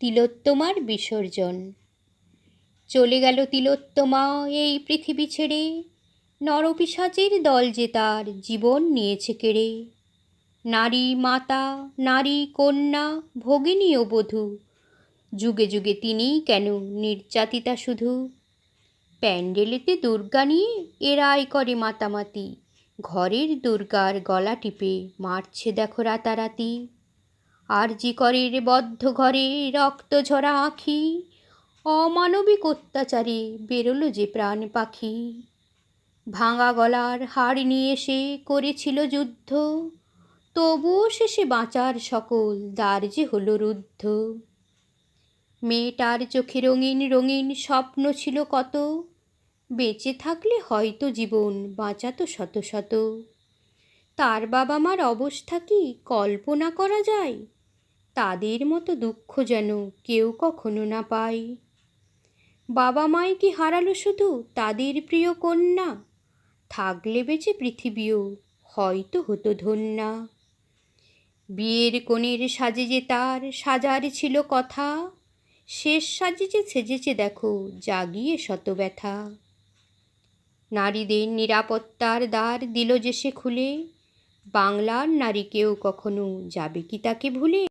তিলোত্তমার বিসর্জন। চলে গেল তিলোত্তমা এই পৃথিবী ছেড়ে, নরপিশাচের দল যে তার জীবন নিয়েছে কেড়ে। নারী মাতা, নারী কন্যা, ভগিনী ও বধূ, যুগে যুগে তিনিই কেন নির্যাতিতা শুধু। প্যান্ডেলেতে দুর্গা নিয়ে এরাই করে মাতামাতি, ঘরের দুর্গার গলা টিপে মারছে দেখো রাতারাতি। আরজি করের বদ্ধ ঘরে রক্ত ঝরা আঁখি, অমানবিক অত্যাচারে বেরোলো যে প্রাণ পাখি। ভাঙা গলার হাড় নিয়ে সে করেছিল যুদ্ধ, তবুও শেষে বাঁচার সকল দ্বার যে হলো রুদ্ধ। মেয়েটার চোখে রঙিন রঙিন স্বপ্ন ছিল কত, বেঁচে থাকলে হয়তো জীবন বাঁচাতো শত শত। তার বাবা মার অবস্থা কি কল্পনা করা যায়? তাদের মতো দুঃখ যেন কেউ কখনো না পায়। বাবা মাই কি হারালো শুধু তাদের প্রিয় কন্যা, থাকলে বেঁচে পৃথিবীও হয়তো হতো ধন্যা। বিয়ের কনের সাজে যে তার সাজার ছিল কথা, শেষ সাজে যে সেজেছে দেখো জাগিয়ে শত ব্যথা। নারীদের নিরাপত্তার দ্বার দিল যে সে খুলে, বাংলার নারী কেউ কখনো যাবে কি তাকে ভুলে?